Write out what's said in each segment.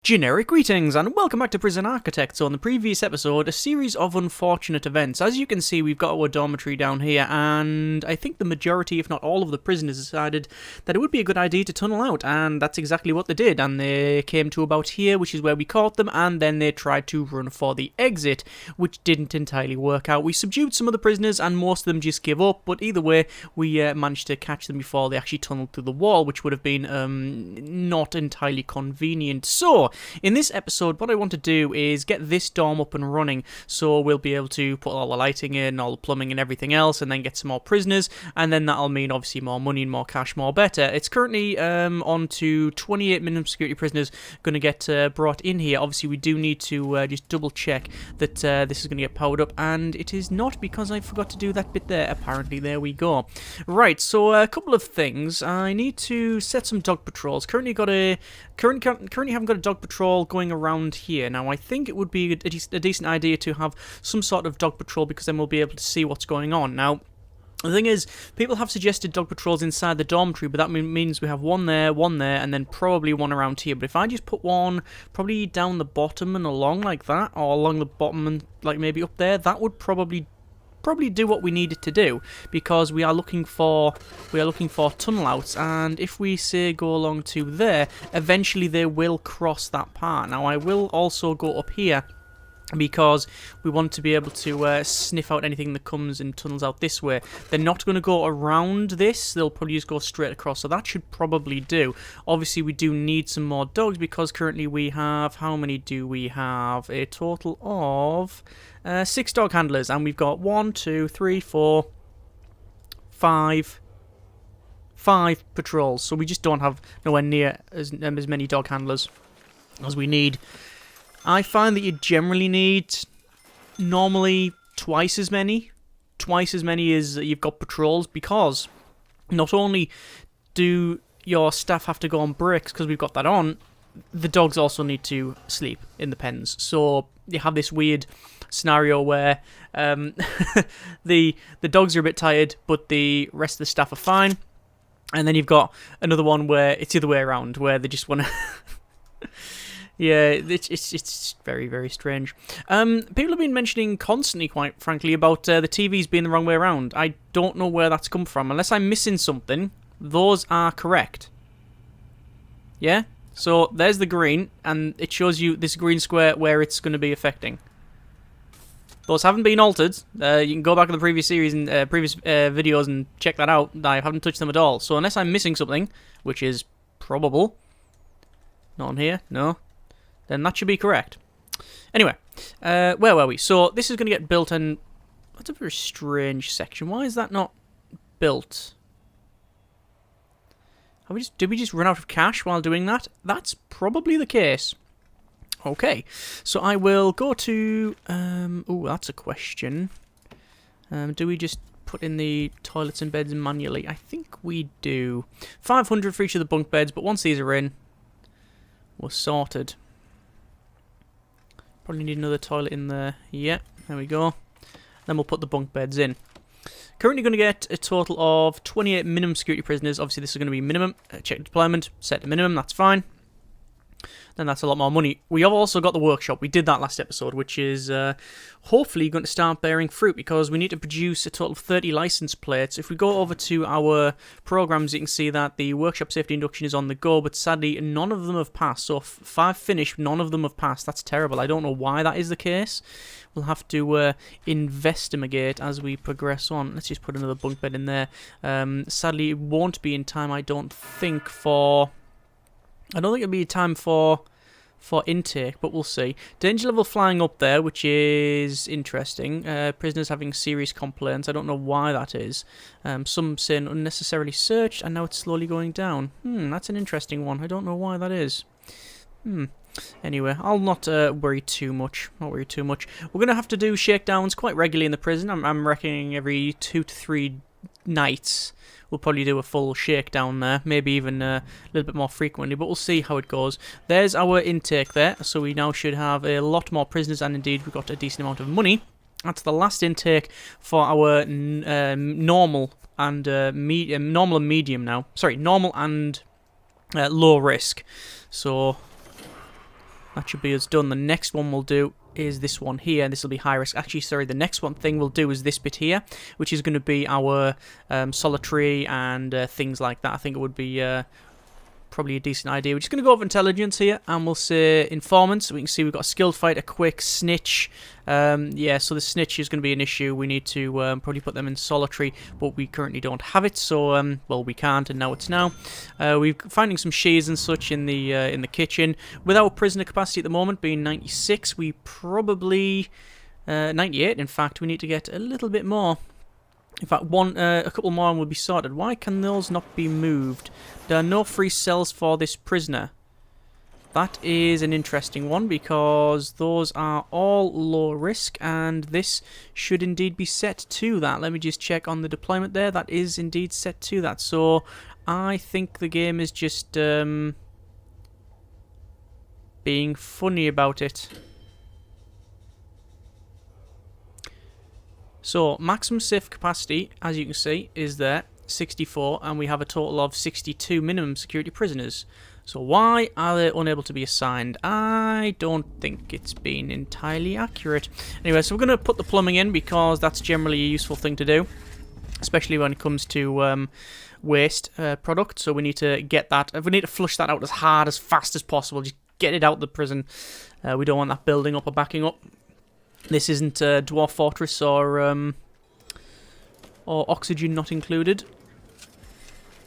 Generic greetings and welcome back to Prison Architect. So in the previous episode, a series of unfortunate events. As you can see, we've got our dormitory down here, and I think the majority, if not all of the prisoners decided that it would be a good idea to tunnel out, and that's exactly what they did. And they came to about here, which is where we caught them, and then they tried to run for the exit, which didn't entirely work out. We subdued some of the prisoners, and most of them just give up, but either way, we managed to catch them before they actually tunneled through the wall, which would have been not entirely convenient. So, in this episode, what I want to do is get this dorm up and running, so we'll be able to put all the lighting in, all the plumbing and everything else, and then get some more prisoners, and then that'll mean obviously more money and more cash, more better. It's currently on to 28 minimum security prisoners going to get brought in here. Obviously, we do need to just double check that this is going to get powered up, and it is not, because I forgot to do that bit there. Apparently, there we go. Right, so a couple of things. I need to set some dog patrols. Currently haven't got a dog patrol going around here. Now, I think it would be a decent idea to have some sort of dog patrol, because then we'll be able to see what's going on. Now, the thing is, people have suggested dog patrols inside the dormitory, but that means we have one there, and then probably one around here. But if I just put one probably down the bottom and along like that, or along the bottom and like maybe up there, that would probably do what we need it to do, because we are looking for tunnel outs, and if we say go along to there, eventually they will cross that part. Now, I will also go up here, because we want to be able to sniff out anything that comes and tunnels out this way. They're not going to go around this, they'll probably just go straight across, so that should probably do. Obviously, we do need some more dogs, because currently we have, how many do we have? A total of 6 dog handlers, and we've got 1, 2, 3, 4, 5 patrols, so we just don't have nowhere near as many dog handlers as we need. I find that you generally need normally twice as many as you've got patrols, because not only do your staff have to go on breaks because we've got that on, the dogs also need to sleep in the pens. So you have this weird scenario where the dogs are a bit tired, but the rest of the staff are fine. And then you've got another one where it's the other way around, where they just want to... Yeah, it's very, very strange. People have been mentioning constantly, quite frankly, about the TVs being the wrong way around. I don't know where that's come from. Unless I'm missing something, those are correct. Yeah? So there's the green, and it shows you this green square where it's going to be affecting. Those haven't been altered. You can go back to the previous series and previous videos and check that out. I haven't touched them at all. So unless I'm missing something, which is probable, not on here, no, then that should be correct. Anyway, where were we? So this is going to get built, and that's a very strange section. Why is that not built? Did we just run out of cash while doing that? That's probably the case. Okay, so I will go to... oh, that's a question. Do we just put in the toilets and beds manually? I think we do. 500 for each of the bunk beds, but once these are in, we're sorted. Probably need another toilet in there. Yeah, there we go. Then we'll put the bunk beds in. Currently going to get a total of 28 minimum security prisoners. Obviously, this is going to be minimum. Check deployment, set to minimum, that's fine. Then that's a lot more money. We have also got the workshop. We did that last episode, which is hopefully going to start bearing fruit, because we need to produce a total of 30 license plates. If we go over to our programs, you can see that the workshop safety induction is on the go, but sadly none of them have passed. So 5 finished, none of them have passed. That's terrible. I don't know why that is the case. We'll have to investigate as we progress on. Let's just put another bunk bed in there. Sadly, it won't be in time, I don't think, for... I don't think it'll be time for intake, but we'll see. Danger level flying up there, which is interesting. Prisoners having serious complaints. I don't know why that is. Some saying unnecessarily searched, and now it's slowly going down. That's an interesting one. I don't know why that is. Anyway, I'll not worry too much. We're going to have to do shakedowns quite regularly in the prison. I'm reckoning every 2 to 3 nights. We'll probably do a full shakedown there, maybe even a little bit more frequently, but we'll see how it goes. There's our intake there, so we now should have a lot more prisoners, and indeed we've got a decent amount of money. That's the last intake for our normal and medium now. Sorry, normal and low risk. So That should be us done. The next one we'll do is this one here. This will be high risk. Actually, sorry, the next one thing we'll do is this bit here, which is going to be our solitary and things like that. I think it would be probably a decent idea. We're just going to go over intelligence here, and we'll say informants. We can see we've got a skilled fighter, quick, snitch. Yeah, so the snitch is going to be an issue. We need to probably put them in solitary, but we currently don't have it, so well, we can't, and now it's now. We're finding some shears and such in the kitchen. With our prisoner capacity at the moment being 96, we probably 98. In fact, we need to get a little bit more. In fact, a couple more will be sorted. Why can those not be moved? There are no free cells for this prisoner. That is an interesting one, because those are all low risk, and this should indeed be set to that. Let me just check on the deployment there. That is indeed set to that. So I think the game is just being funny about it. So, maximum safe capacity, as you can see, is there, 64, and we have a total of 62 minimum security prisoners. So why are they unable to be assigned? I don't think it's been entirely accurate. Anyway, so we're going to put the plumbing in, because that's generally a useful thing to do, especially when it comes to waste product. So we need to get that, we need to flush that out as hard, as fast as possible, just get it out of the prison. We don't want that building up or backing up. This isn't Dwarf Fortress or oxygen not included.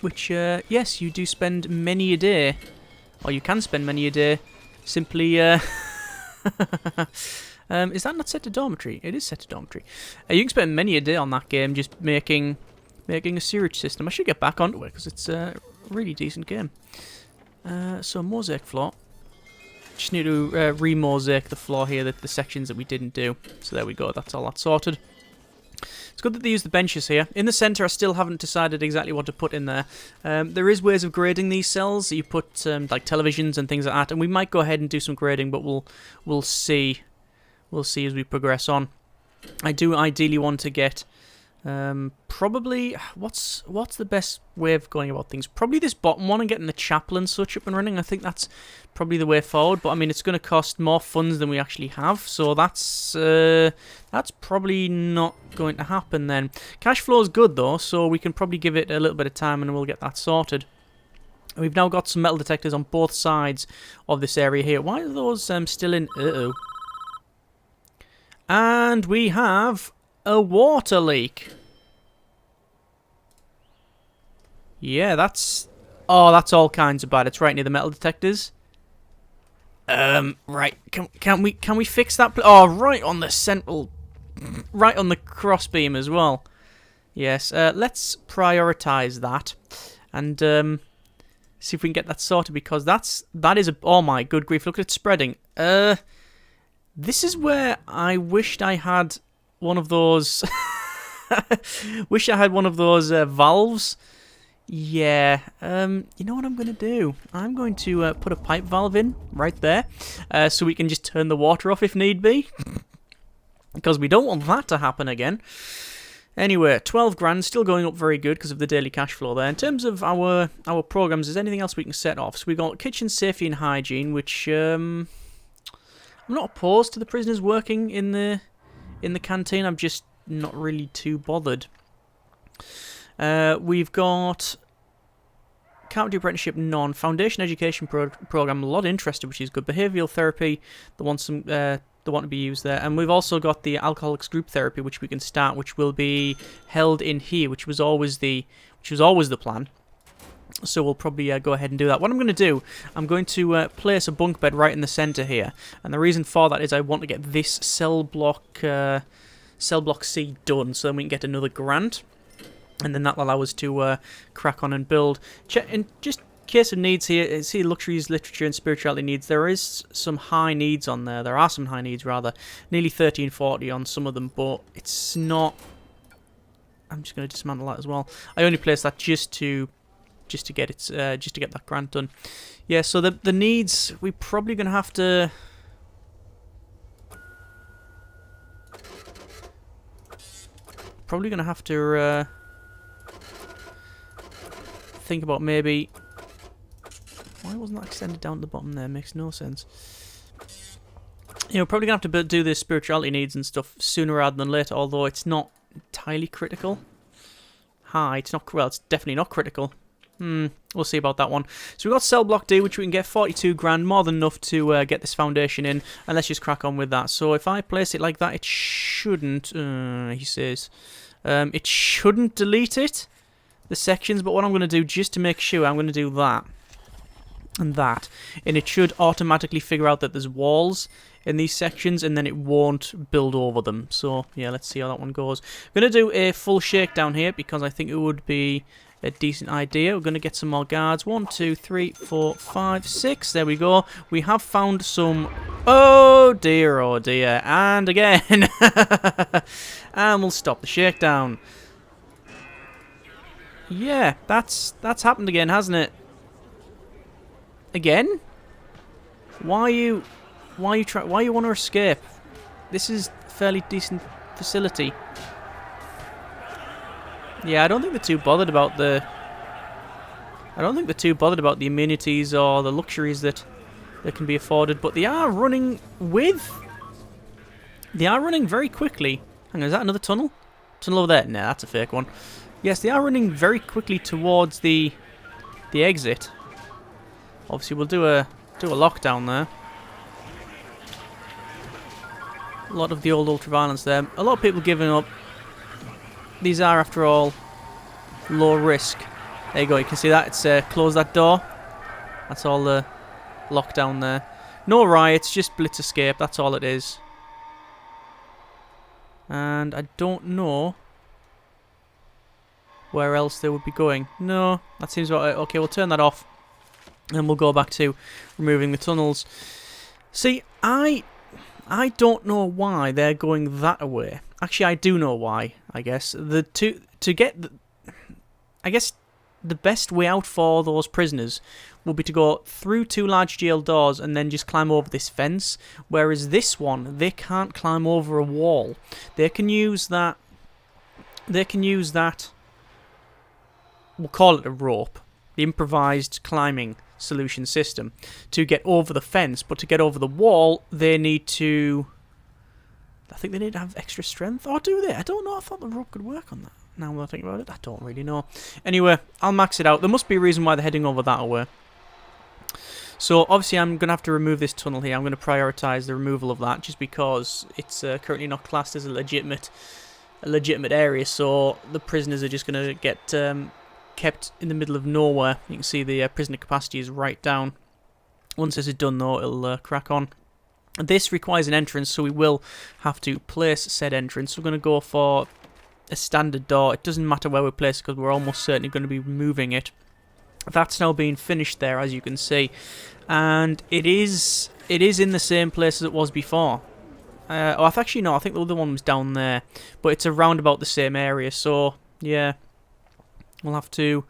Which, yes, you do spend many a day. Or you can spend many a day. Simply, is that not set to dormitory? It is set to dormitory. You can spend many a day on that game just making a sewage system. I should get back onto it, because it's a really decent game. So, mosaic floor. Just need to re-mosaic the floor here, the sections that we didn't do. So there we go, that's all that's sorted. It's good that they use the benches here. In the centre, I still haven't decided exactly what to put in there. There is ways of grading these cells. You put like televisions and things like that, and we might go ahead and do some grading, but we'll see. We'll see as we progress on. I do ideally want to get probably what's the best way of going about things? Probably this bottom one and getting the chapel and such up and running. I think that's probably the way forward, but I mean, it's going to cost more funds than we actually have, so that's probably not going to happen then. Cash flow is good though, so we can probably give it a little bit of time and we'll get that sorted. We've now got some metal detectors on both sides of this area here. Why are those still in? Uh-oh. And we have a water leak. Yeah, that's all kinds of bad. It's right near the metal detectors. Right. Can we fix that? Oh, right on the central, right on the crossbeam as well. Yes. Let's prioritize that, and see if we can get that sorted, because that is a, oh my good grief! Look at it spreading. This is where I wished I had one of those. Wish I had one of those valves. Yeah, you know what I'm going to do? I'm going to put a pipe valve in right there, so we can just turn the water off if need be, because we don't want that to happen again. Anyway, 12 grand, still going up very good because of the daily cash flow there. In terms of our programs, is there anything else we can set off? So we've got kitchen safety and hygiene, which I'm not opposed to the prisoners working in the canteen. I'm just not really too bothered. We've got carpentry apprenticeship none, foundation education program, a lot interested, which is good. Behavioural therapy, they want to be used there, and we've also got the alcoholics group therapy, which we can start, which will be held in here, which was always the plan. So we'll probably go ahead and do that. What I'm going to do, I'm going to place a bunk bed right in the centre here, and the reason for that is I want to get this Cellblock C done, so then we can get another grant. And then that'll allow us to crack on and build. In just case of needs here, see luxuries, literature, and spirituality needs. There is some high needs on there. There are some high needs, rather. Nearly 1340 on some of them, but it's not. I'm just going to dismantle that as well. I only placed that just to get that grant done. Yeah. So the needs, we're probably going to have to. Think about maybe. Why wasn't that extended down to the bottom there? Makes no sense. You know, probably going to have to do the spirituality needs and stuff sooner rather than later, although it's not entirely critical. It's not, well, it's definitely not critical. We'll see about that one. So we've got Cellblock D, which we can get 42 grand, more than enough to get this foundation in, and let's just crack on with that. So if I place it like that, it shouldn't, he says, it shouldn't delete it, the sections, but what I'm going to do, just to make sure, I'm going to do that, and that, and it should automatically figure out that there's walls in these sections, and then it won't build over them. So yeah, let's see how that one goes. I'm going to do a full shakedown here because I think it would be a decent idea. We're going to get some more guards. 1, 2, 3, 4, 5, 6. There we go. We have found some. Oh dear, and again. And we'll stop the shakedown. Yeah, that's happened again, hasn't it? Again? Why you want to escape? This is a fairly decent facility. Yeah, I don't think they're too bothered about the amenities or the luxuries that can be afforded, but they are running very quickly. Hang on, is that another tunnel? Tunnel over there? Nah, that's a fake one. Yes, they are running very quickly towards the exit. Obviously, we'll do a lockdown there. A lot of the old ultraviolence there. A lot of people giving up. These are, after all, low risk. There you go. You can see that. It's close that door. That's all the lockdown there. No riots, just blitz escape. That's all it is. And I don't know where else they would be going. No, that seems about it. Okay, we'll turn that off. And we'll go back to removing the tunnels. See, I don't know why they're going that way. Actually, I do know why, I guess. I guess the best way out for those prisoners would be to go through 2 large jail doors and then just climb over this fence. Whereas this one, they can't climb over a wall. They can use that. We'll call it a rope. The improvised climbing solution system to get over the fence, but to get over the wall they need to, I think they need to have extra strength, or do they? I don't know. I thought the rope could work on that. Now that I think about it, I don't really know. Anyway, I'll max it out. There must be a reason why they're heading over that way. So obviously I'm going to have to remove this tunnel here. I'm going to prioritise the removal of that just because it's currently not classed as a legitimate area, so the prisoners are just going to get kept in the middle of nowhere. You can see the prisoner capacity is right down. Once this is done though, it'll crack on. This requires an entrance, so we will have to place said entrance. We're going to go for a standard door. It doesn't matter where we place it because we're almost certainly going to be removing it. That's now being finished there, as you can see, and it is in the same place as it was before. Actually no, I think the other one was down there, but it's around about the same area. So yeah, we'll have to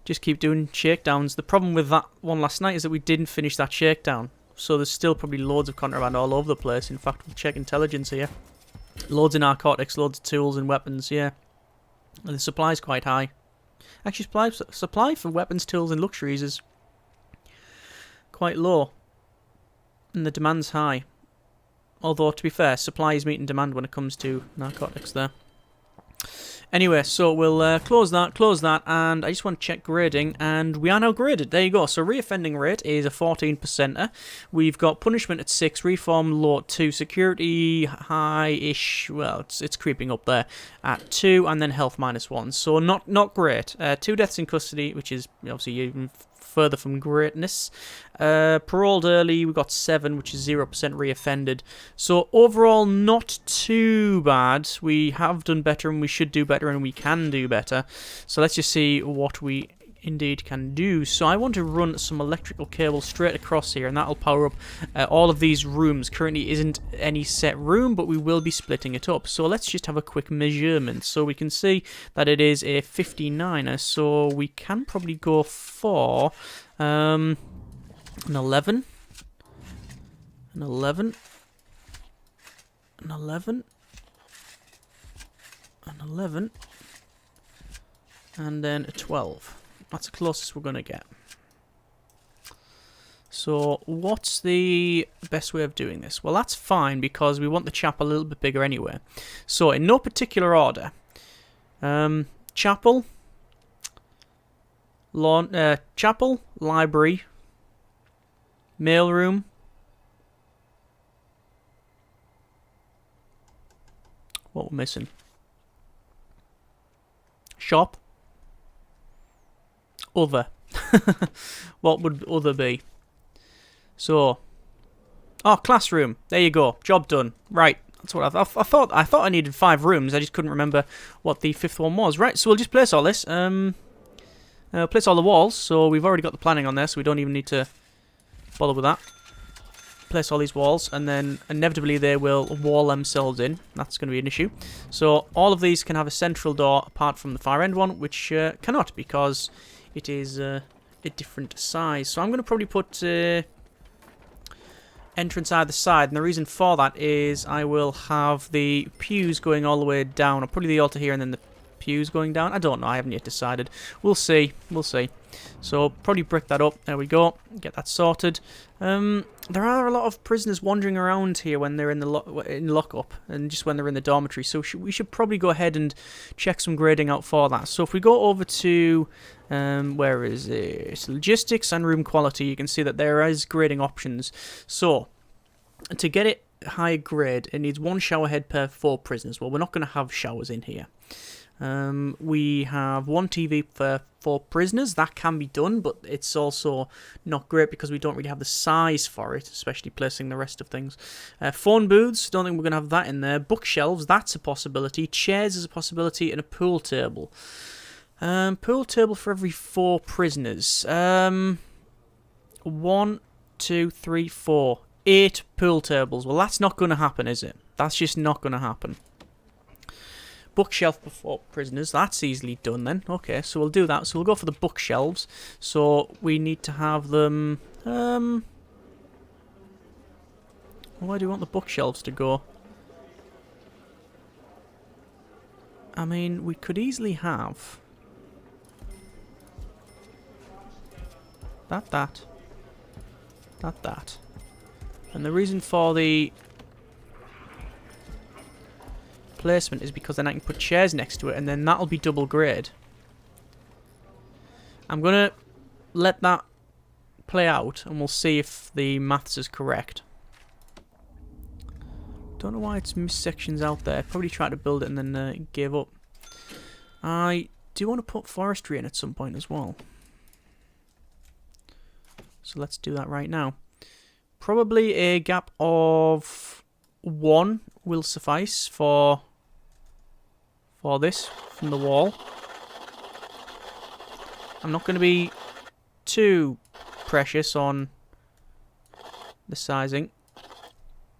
just keep doing shakedowns. The problem with that one last night is that we didn't finish that shakedown. So there's still probably loads of contraband all over the place. In fact, we'll check intelligence here. Loads of narcotics, loads of tools and weapons, yeah. And the supply's quite high. Actually, supply for weapons, tools and luxuries is quite low. And the demand's high. Although, to be fair, supply is meeting demand when it comes to narcotics there. Anyway, so we'll close that, and I just want to check grading, and we are now graded. There you go. So reoffending rate is a 14%er. We've got punishment at 6, reform low at 2, security high-ish, well, it's creeping up there, at 2, and then health -1. So not great. 2 deaths in custody, which is obviously even further from greatness. Paroled early, we got 7, which is 0% reoffended. So overall, not too bad. We have done better, and we should do better, and we can do better. So let's just see what we indeed can do. So I want to run some electrical cable straight across here, and that'll power up all of these rooms. Currently isn't any set room, but we will be splitting it up. So let's just have a quick measurement. So we can see that it is a 59er, so we can probably go for an 11, an 11, an 11, an 11, and then a 12. That's the closest we're going to get. So what's the best way of doing this? Well, that's fine because we want the chapel a little bit bigger anyway. So in no particular order. Chapel, chapel, library, mailroom, what we're missing? Shop, other. What would other be? So, oh, classroom. There you go. Job done. Right. That's what I thought. I thought I needed 5 rooms. I just couldn't remember what the 5th one was. Right. So we'll just place all this. Place all the walls. So we've already got the planning on there, so we don't even need to bother with that. Place all these walls, and then inevitably they will wall themselves in. That's going to be an issue. So all of these can have a central door, apart from the far end one, which cannot because it is a different size. So I'm going to probably put entrance either side, and the reason for that is I will have the pews going all the way down, or probably the altar here and then the pews going down. I don't know, I haven't yet decided. We'll see, we'll see. So probably brick that up. There we go. Get that sorted. There are a lot of prisoners wandering around here when they're in the lockup, and just when they're in the dormitory. So we should probably go ahead and check some grading out for that. So if we go over to where is it? Logistics and room quality, you can see that there is grading options. So to get it high grade, it needs 1 shower head per 4 prisoners. Well, we're not going to have showers in here. We have 1 TV for 4 prisoners. That can be done, but it's also not great because we don't really have the size for it, especially placing the rest of things. Phone booths, don't think we're going to have that in there. Bookshelves, that's a possibility. Chairs is a possibility, and a pool table. Pool table for every 4 prisoners. 1, 2, 3, 4. 8 pool tables. Well, that's not going to happen, is it? That's just not going to happen. Bookshelf for prisoners, that's easily done then. Okay, so we'll do that. So we'll go for the bookshelves. So we need to have them... where do you want the bookshelves to go? I mean, we could easily have... that. And the reason for the placement is because then I can put chairs next to it, and then that'll be double grade. I'm gonna let that play out, and we'll see if the maths is correct. Don't know why it's missed sections out there. Probably tried to build it and then gave up. I do want to put forestry in at some point as well. So let's do that right now. Probably a gap of 1 will suffice for this from the wall. I'm not going to be too precious on the sizing.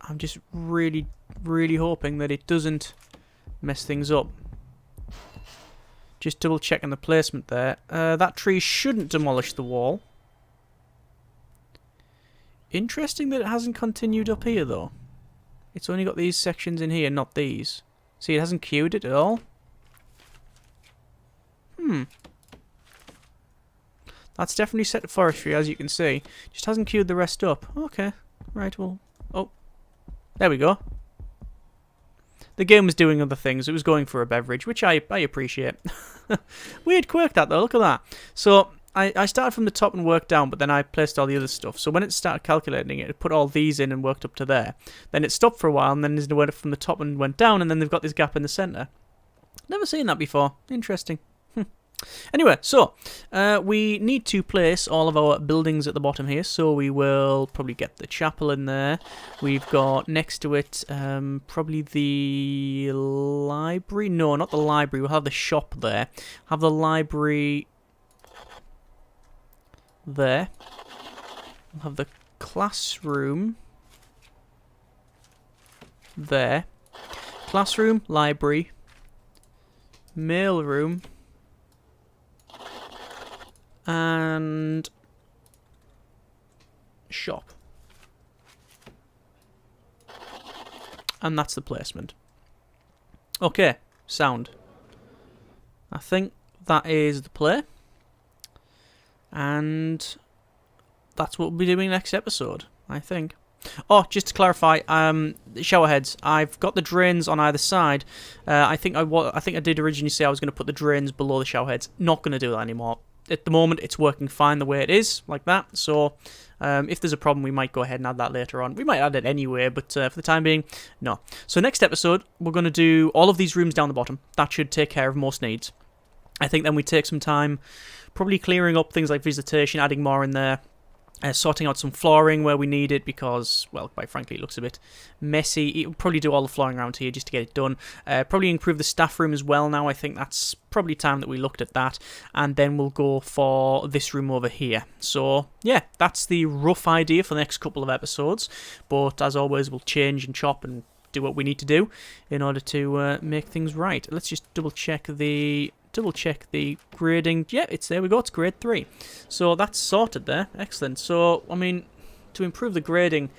I'm just really, really hoping that it doesn't mess things up. Just double checking the placement there. That tree shouldn't demolish the wall. Interesting that it hasn't continued up here though. It's only got these sections in here, not these. See, it hasn't queued it at all. That's definitely set to forestry, as you can see. Just hasn't queued the rest up. Okay. Right, well... oh. There we go. The game was doing other things. It was going for a beverage, which I appreciate. Weird quirk that, though. Look at that. So... I started from the top and worked down, but then I placed all the other stuff. So when it started calculating it, it put all these in and worked up to there. Then it stopped for a while, and then it went from the top and went down, and then they've got this gap in the centre. Never seen that before. Interesting. Anyway, so we need to place all of our buildings at the bottom here. So we will probably get the chapel in there. We've got next to it probably the library. No, not the library. We'll have the shop there. Have the library... there. We'll have the classroom there. Classroom, library, mailroom, and shop. And that's the placement. Okay, sound. I think that is the play. And that's what we'll be doing next episode, I think. Oh, just to clarify, the shower heads. I've got the drains on either side. I think I did originally say I was going to put the drains below the shower heads. Not going to do that anymore. At the moment, it's working fine the way it is, like that. So, if there's a problem, we might go ahead and add that later on. We might add it anyway, but for the time being, no. So next episode, we're going to do all of these rooms down the bottom. That should take care of most needs. I think then we take some time, probably clearing up things like visitation, adding more in there. Sorting out some flooring where we need it because, well, quite frankly, it looks a bit messy. We'll probably do all the flooring around here just to get it done. Probably improve the staff room as well now. I think that's probably time that we looked at that. And then we'll go for this room over here. So, yeah, that's the rough idea for the next couple of episodes. But, as always, we'll change and chop and do what we need to do in order to make things right. Let's just double check the grading. Yeah, there we go, it's grade 3. So that's sorted there. Excellent. So, I mean, to improve the grading,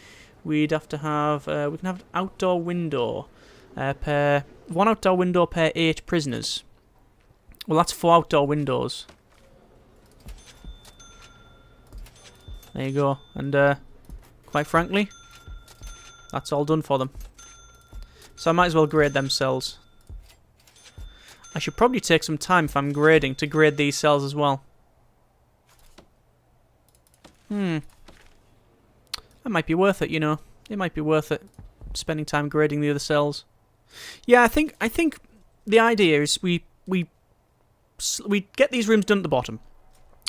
we'd have to have, we can have an outdoor window one outdoor window per 8 prisoners. Well, that's 4 outdoor windows. There you go. And, quite frankly, that's all done for them. So I might as well grade them cells. I should probably take some time if I'm grading to grade these cells as well. That might be worth it, you know. It might be worth it, spending time grading the other cells. Yeah, I think the idea is we get these rooms done at the bottom.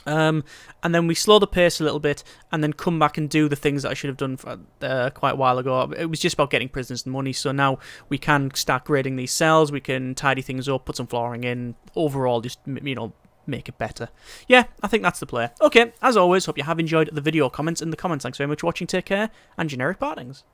And then we slow the pace a little bit, and then come back and do the things that I should have done quite a while ago. It was just about getting prisoners and money, so now we can start grading these cells, we can tidy things up, put some flooring in, overall just, you know, make it better. Yeah, I think that's the play. Okay, as always, hope you have enjoyed the video. Comments in the comments. Thanks very much for watching, take care, and generic partings.